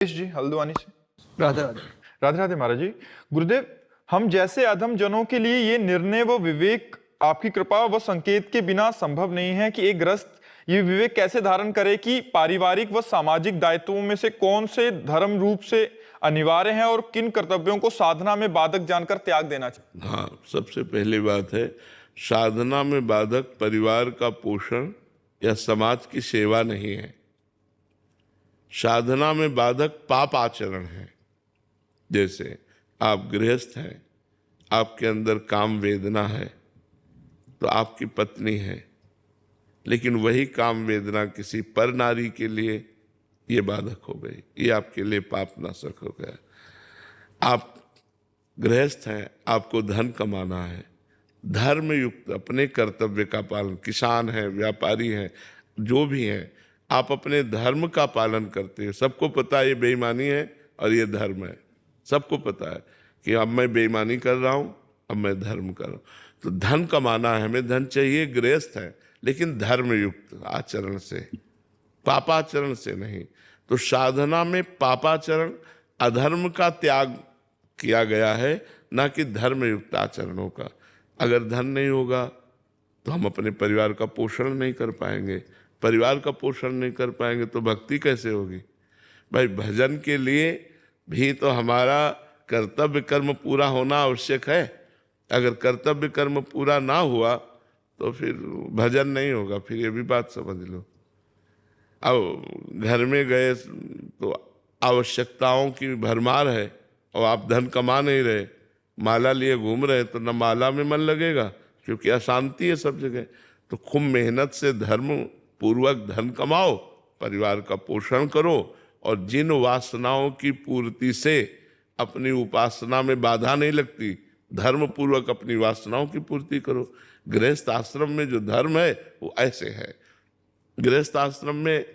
जी हल्द्वानी से। राधे राधे। राधे राधे महाराज जी। गुरुदेव, हम जैसे अधम जनों के लिए ये निर्णय व विवेक आपकी कृपा व संकेत के बिना संभव नहीं है कि एक गृहस्थ ये विवेक कैसे धारण करे कि पारिवारिक व सामाजिक दायित्वों में से कौन से धर्म रूप से अनिवार्य हैं और किन कर्तव्यों को साधना में बाधक जानकर त्याग देना चाहिए। हाँ, सबसे पहली बात है, साधना में बाधक परिवार का पोषण या समाज की सेवा नहीं है। साधना में बाधक पाप आचरण है। जैसे आप गृहस्थ हैं, आपके अंदर काम वेदना है, तो आपकी पत्नी है, लेकिन वही काम वेदना किसी पर नारी के लिए ये बाधक हो गई, ये आपके लिए पाप नाशक हो गया। आप गृहस्थ हैं, आपको धन कमाना है, धर्म युक्त अपने कर्तव्य का पालन, किसान हैं, व्यापारी हैं, जो भी हैं, आप अपने धर्म का पालन करते हो। सबको पता है ये बेईमानी है और ये धर्म है, सबको पता है कि अब मैं बेईमानी कर रहा हूँ, अब मैं धर्म कर रहा हूँ। तो धन कमाना है, हमें धन चाहिए, गृहस्थ है, लेकिन धर्म युक्त आचरण से, पापाचरण से नहीं। तो साधना में पापाचरण, अधर्म का त्याग किया गया है, ना कि धर्म युक्त आचरणों का। अगर धन नहीं होगा तो हम अपने परिवार का पोषण नहीं कर पाएंगे, परिवार का पोषण नहीं कर पाएंगे तो भक्ति कैसे होगी। भाई, भजन के लिए भी तो हमारा कर्तव्य कर्म पूरा होना आवश्यक है। अगर कर्तव्य कर्म पूरा ना हुआ तो फिर भजन नहीं होगा। फिर ये भी बात समझ लो, अब घर में गए तो आवश्यकताओं की भरमार है और आप धन कमा नहीं रहे, माला लिए घूम रहे, तो न माला में मन लगेगा क्योंकि अशांति है सब जगह। तो खूब मेहनत से धर्म पूर्वक धन कमाओ, परिवार का पोषण करो, और जिन वासनाओं की पूर्ति से अपनी उपासना में बाधा नहीं लगती, धर्म पूर्वक अपनी वासनाओं की पूर्ति करो। गृहस्थ आश्रम में जो धर्म है वो ऐसे है। गृहस्थ आश्रम में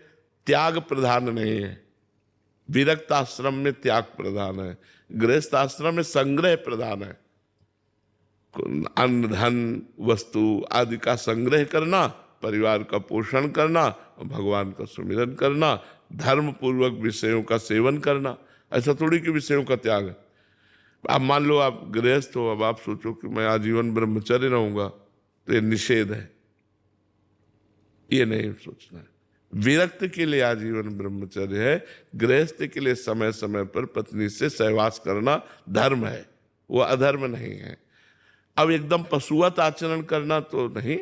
त्याग प्रधान नहीं है, विरक्त आश्रम में त्याग प्रधान है, गृहस्थ आश्रम में संग्रह प्रधान है। अन्न धन वस्तु आदि का संग्रह करना, परिवार का पोषण करना, भगवान का सुमिरन करना, धर्म पूर्वक विषयों का सेवन करना। ऐसा थोड़ी कि विषयों का त्याग है। आप मान लो आप गृहस्थ हो, अब आप सोचो कि मैं आजीवन ब्रह्मचर्य रहूंगा, तो ये निषेध है, ये नहीं सोचना है। विरक्त के लिए आजीवन ब्रह्मचर्य है, गृहस्थ के लिए समय समय पर पत्नी से सहवास करना धर्म है, वो अधर्म नहीं है। अब एकदम पशुवत आचरण करना तो नहीं,